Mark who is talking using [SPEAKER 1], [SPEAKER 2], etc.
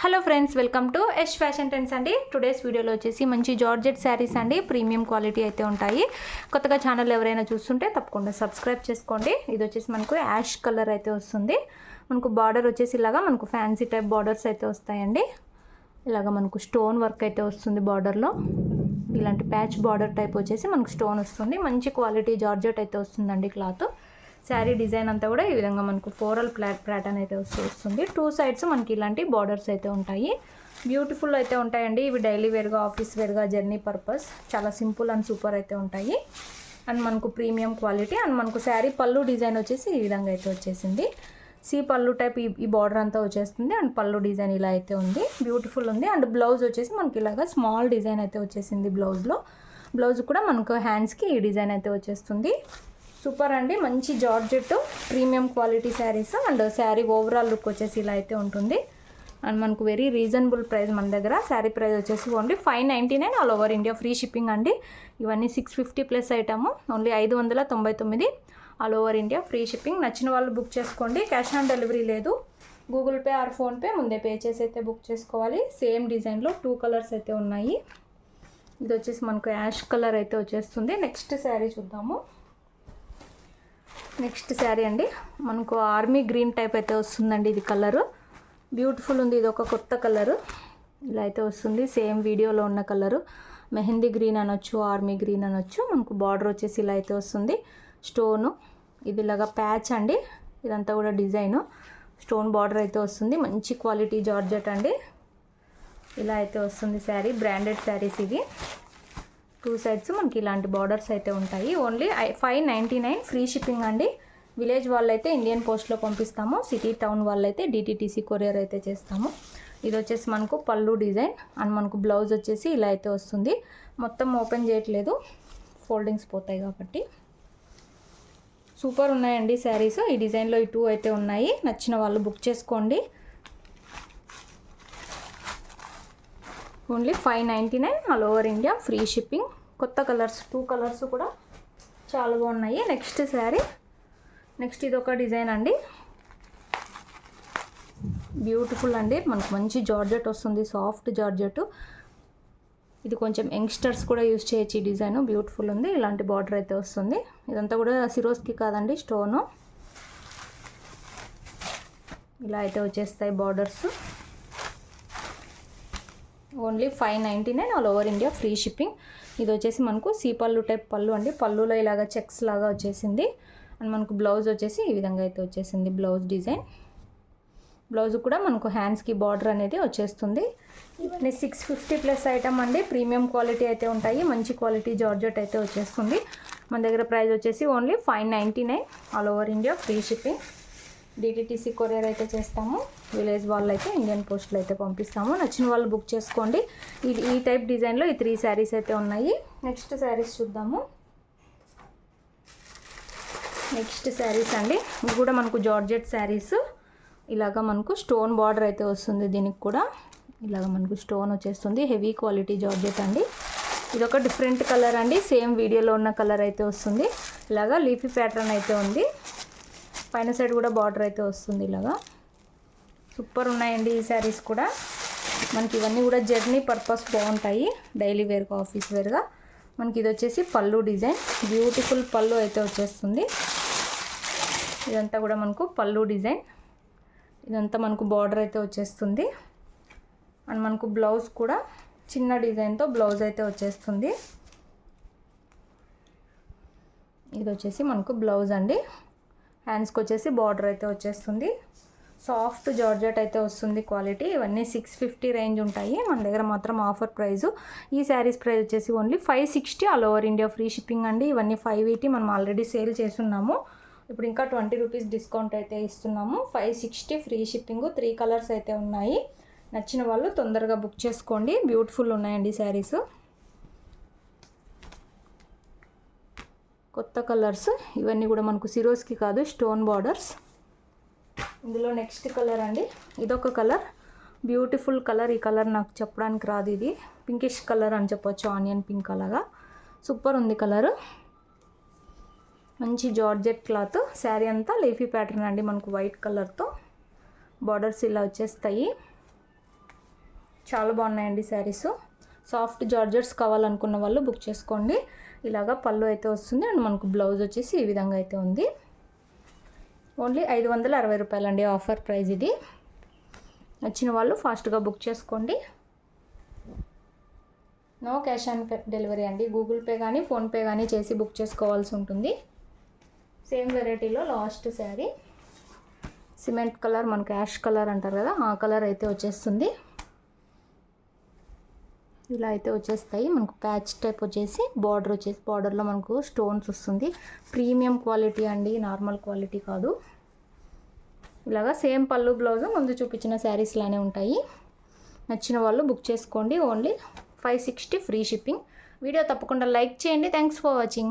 [SPEAKER 1] Hello friends, welcome to Yash fashion trends అండి. Today's వీడియోలో వచ్చేసి మంచి జార్జెట్ శారీస్ అండి, ప్రీమియం క్వాలిటీ అయితే ఉంటాయి. కొత్తగా ఛానల్ ఎవరైనా చూస్తుంటే తప్పకుండా సబ్స్క్రైబ్ చేసుకోండి. ఇది వచ్చేసి మనకు యాష్ కలర్ అయితే వస్తుంది. మనకు బార్డర్ వచ్చేసి ఇలాగా మనకు ఫ్యాన్సీ టైప్ బార్డర్స్ అయితే వస్తాయండి. ఇలాగ మనకు స్టోన్ వర్క్ అయితే వస్తుంది బార్డర్లో. ఇలాంటి ప్యాచ్ బార్డర్ టైప్ వచ్చేసి మనకు స్టోన్ వస్తుంది. మంచి క్వాలిటీ జార్జెట్ అయితే వస్తుందండి క్లాత్. శారీ డిజైన్ అంతా కూడా ఈ విధంగా మనకు ఫ్లోరల్ ప్యాటర్న్ అయితే వస్తుంది. టూ సైడ్స్ మనకి ఇలాంటి బార్డర్స్ అయితే ఉంటాయి. బ్యూటిఫుల్ అయితే ఉంటాయండి. ఇవి డైలీ వేర్గా, ఆఫీస్ వేర్గా, జర్నీ పర్పస్ చాలా సింపుల్ అండ్ సూపర్ అయితే ఉంటాయి. అండ్ మనకు ప్రీమియం క్వాలిటీ. అండ్ మనకు శారీ పళ్ళు డిజైన్ వచ్చేసి ఈ విధంగా అయితే వచ్చేసింది. సి పళ్ళు టైప్ ఈ బార్డర్ అంతా వచ్చేస్తుంది. అండ్ పళ్ళు డిజైన్ ఇలా అయితే ఉంది, బ్యూటిఫుల్ ఉంది. అండ్ బ్లౌజ్ వచ్చేసి మనకి ఇలాగా స్మాల్ డిజైన్ అయితే వచ్చేసింది. బ్లౌజ్ కూడా మనకు హ్యాండ్స్కి ఈ డిజైన్ అయితే వచ్చేస్తుంది. సూపర్ అండి, మంచి georgette premium quality saris. And sari overall look వచ్చేసి ఇలా అయితే ఉంటుంది. అండ్ మనకు వెరీ రీజనబుల్ ప్రైస్ మన దగ్గర. శారీ ప్రైస్ వచ్చేసి only 599 all over India, free shipping అండి. ఇవన్నీ 650 plus item, only 599 all over India, free shipping. నచ్చిన వాళ్ళు బుక్ చేసుకోండి. క్యాష్ ఆన్ డెలివరీ లేదు. గూగుల్ పే ఆర్ ఫోన్పే ముందే పే చేసి అయితే బుక్ చేసుకోవాలి. సేమ్ డిజైన్లో 2 కలర్స్ అయితే ఉన్నాయి. ఇది వచ్చేసి మనకు యాష్ కలర్ అయితే వచ్చేస్తుంది. నెక్స్ట్ శారీ చూద్దాము. నెక్స్ట్ శారీ అండి, మనకు ఆర్మీ గ్రీన్ టైప్ అయితే వస్తుందండి. ఇది కలరు బ్యూటిఫుల్ ఉంది. ఇది ఒక కొత్త కలరు ఇలా అయితే వస్తుంది. సేమ్ వీడియోలో ఉన్న కలరు మెహందీ గ్రీన్ అనొచ్చు, ఆర్మీ గ్రీన్ అనొచ్చు. మనకు బార్డర్ వచ్చేసి ఇలా అయితే వస్తుంది. స్టోను ఇది ఇలాగా ప్యాచ్ అండి. ఇదంతా కూడా డిజైను స్టోన్ బార్డర్ అయితే వస్తుంది. మంచి క్వాలిటీ జార్జెట్ అండి. ఇలా అయితే వస్తుంది శారీ. బ్రాండెడ్ శారీస్ ఇవి. 2 సైడ్స్ మనకి ఇలాంటి బార్డర్స్ అయితే ఉంటాయి. ఓన్లీ 599 ఫ్రీ షిప్పింగ్ అండి. విలేజ్ వాళ్ళైతే ఇండియన్ పోస్ట్లో పంపిస్తాము. సిటీ టౌన్ వాళ్ళైతే డిటీటీసీ కొరియర్ అయితే చేస్తాము. ఇది వచ్చేసి మనకు పళ్ళు డిజైన్. అండ్ మనకు బ్లౌజ్ వచ్చేసి ఇలా అయితే వస్తుంది. మొత్తం ఓపెన్ చేయట్లేదు, ఫోల్డింగ్స్ పోతాయి కాబట్టి. సూపర్ ఉన్నాయండి శారీస్. ఈ డిజైన్లో ఈ 2 అయితే ఉన్నాయి. నచ్చిన వాళ్ళు బుక్ చేసుకోండి. Only 599 all over India, free shipping. కొత్త కలర్స్ 2 కలర్స్ కూడా చాలా బాగున్నాయి. నెక్స్ట్ శారీ. నెక్స్ట్ ఇది ఒక డిజైన్ అండి, బ్యూటిఫుల్ అండి. మనకు మంచి జార్జెట్ వస్తుంది, సాఫ్ట్ జార్జెట్. ఇది కొంచెం యంగ్స్టర్స్ కూడా యూజ్ చేయొచ్చు. ఈ డిజైన్ బ్యూటిఫుల్ ఉంది. ఇలాంటి బార్డర్ అయితే వస్తుంది. ఇదంతా కూడా సిరోస్కి కాదండి, స్టోను. ఇలా అయితే వచ్చేస్తాయి borders. Only 599 all over India, free shipping. ఇది వచ్చేసి మనకు సీ పళ్ళు టైప్ పళ్ళు అండి. పళ్ళులో ఇలాగ చెక్స్ లాగా వచ్చేసింది. అండ్ మనకు బ్లౌజ్ వచ్చేసి ఈ విధంగా అయితే వచ్చేసింది. Blouse design. బ్లౌజ్ కూడా మనకు హ్యాండ్స్కి బార్డర్ అనేది వచ్చేస్తుంది. ఇవన్నీ 650 ప్లస్ ఐటమ్ అండి. ప్రీమియం క్వాలిటీ అయితే ఉంటాయి. మంచి క్వాలిటీ జార్జెట్ అయితే వచ్చేస్తుంది. మన దగ్గర ప్రైస్ వచ్చేసి only 599 all over India, free shipping. డిటీటీసీ courier అయితే చేస్తాము. విలేజ్ వాళ్ళు అయితే ఇండియన్ పోస్ట్లో అయితే పంపిస్తాము. నచ్చిన వాళ్ళు బుక్ చేసుకోండి. ఈ టైప్ డిజైన్లో ఈ 3 శారీస్ అయితే ఉన్నాయి. నెక్స్ట్ శారీస్ చూద్దాము. నెక్స్ట్ శారీస్ అండి, ఇవి కూడా మనకు జార్జెట్ శారీస్. ఇలాగా మనకు స్టోన్ బార్డర్ అయితే వస్తుంది. దీనికి కూడా ఇలాగ మనకు స్టోన్ వచ్చేస్తుంది. హెవీ క్వాలిటీ జార్జెట్ అండి. ఇది ఒక డిఫరెంట్ కలర్ అండి. సేమ్ వీడియోలో ఉన్న కలర్ అయితే వస్తుంది. ఇలాగా లీఫీ ప్యాటర్న్ అయితే ఉంది. పైన సైడ్ కూడా బార్డర్ అయితే వస్తుంది. ఇలాగా సూపర్ ఉన్నాయండి ఈ శారీస్ కూడా. మనకి ఇవన్నీ కూడా జర్నీ పర్పస్ బాగుంటాయి, డైలీ వేర్గా, ఆఫీస్ వేర్గా. మనకి ఇది వచ్చేసి పళ్ళు డిజైన్. బ్యూటిఫుల్ పళ్ళు అయితే వచ్చేస్తుంది. ఇదంతా కూడా మనకు పళ్ళు డిజైన్. ఇదంతా మనకు బార్డర్ అయితే వచ్చేస్తుంది. అండ్ మనకు బ్లౌజ్ కూడా చిన్న డిజైన్తో బ్లౌజ్ అయితే వచ్చేస్తుంది. ఇది వచ్చేసి మనకు బ్లౌజ్ అండి. హ్యాండ్స్కి వచ్చేసి బార్డర్ అయితే వచ్చేస్తుంది. సాఫ్ట్ జార్జెట్ అయితే వస్తుంది క్వాలిటీ. ఇవన్నీ 650 రేంజ్ ఉంటాయి. మన దగ్గర మాత్రం ఆఫర్ ప్రైజు. ఈ శారీస్ ప్రైస్ వచ్చేసి only 560 all over India, free shipping అండి. ఇవన్నీ 580 మనం ఆల్రెడీ సేల్ చేస్తున్నాము. ఇప్పుడు ఇంకా 20 రూపీస్ డిస్కౌంట్ అయితే ఇస్తున్నాము. 560 ఫ్రీ షిప్పింగ్. 3 కలర్స్ అయితే ఉన్నాయి. నచ్చిన వాళ్ళు తొందరగా బుక్ చేసుకోండి. బ్యూటిఫుల్ ఉన్నాయండి శారీస్. కొత్త కలర్స్ ఇవన్నీ కూడా మనకు సిరోస్కి కాదు, స్టోన్ బార్డర్స్. ఇందులో నెక్స్ట్ కలర్ అండి, ఇదొక కలర్, బ్యూటిఫుల్ కలర్. ఈ కలర్ నాకు చెప్పడానికి రాదు. ఇది పింకిష్ కలర్ అని చెప్పొచ్చు, ఆనియన్ పింక్ అలాగా. సూపర్ ఉంది కలరు. మంచి జార్జెట్ క్లాత్. శారీ అంతా లీఫీ ప్యాటర్న్ అండి. మనకు వైట్ కలర్తో బార్డర్స్ ఇలా వచ్చేస్తాయి. చాలా బాగున్నాయండి శారీస్. సాఫ్ట్ జార్జెట్స్ కావాలనుకున్న వాళ్ళు బుక్ చేసుకోండి. ఇలాగా పళ్ళు అయితే వస్తుంది అండ్ మనకు బ్లౌజ్ వచ్చేసి ఈ విధంగా అయితే ఉంది. ఓన్లీ 560 రూపాయలండి ఆఫర్ ప్రైస్ ఇది. నచ్చిన వాళ్ళు ఫాస్ట్గా బుక్ చేసుకోండి. నో క్యాష్ ఆన్ డెలివరీ అండి. గూగుల్ పే కానీ ఫోన్పే కానీ చేసి బుక్ చేసుకోవాల్సి ఉంటుంది. సేమ్ వెరైటీలో లాస్ట్ శారీ సిమెంట్ కలర్, మనకు యాష్ కలర్ అంటారు కదా, ఆ కలర్ అయితే వచ్చేస్తుంది. ఇలా అయితే వచ్చేస్తాయి. మనకు ప్యాచ్ టైప్ వచ్చేసి బార్డర్ వచ్చేసి బార్డర్లో మనకు స్టోన్స్ వస్తుంది. ప్రీమియం క్వాలిటీ అండి, నార్మల్ క్వాలిటీ కాదు. ఇలాగా సేమ్ పళ్ళు బ్లౌజ్ ముందు చూపించిన శారీస్ లానే ఉంటాయి. నచ్చిన వాళ్ళు బుక్ చేసుకోండి. Only 560 free shipping. వీడియో తప్పకుండా లైక్ చేయండి. Thanks for watching.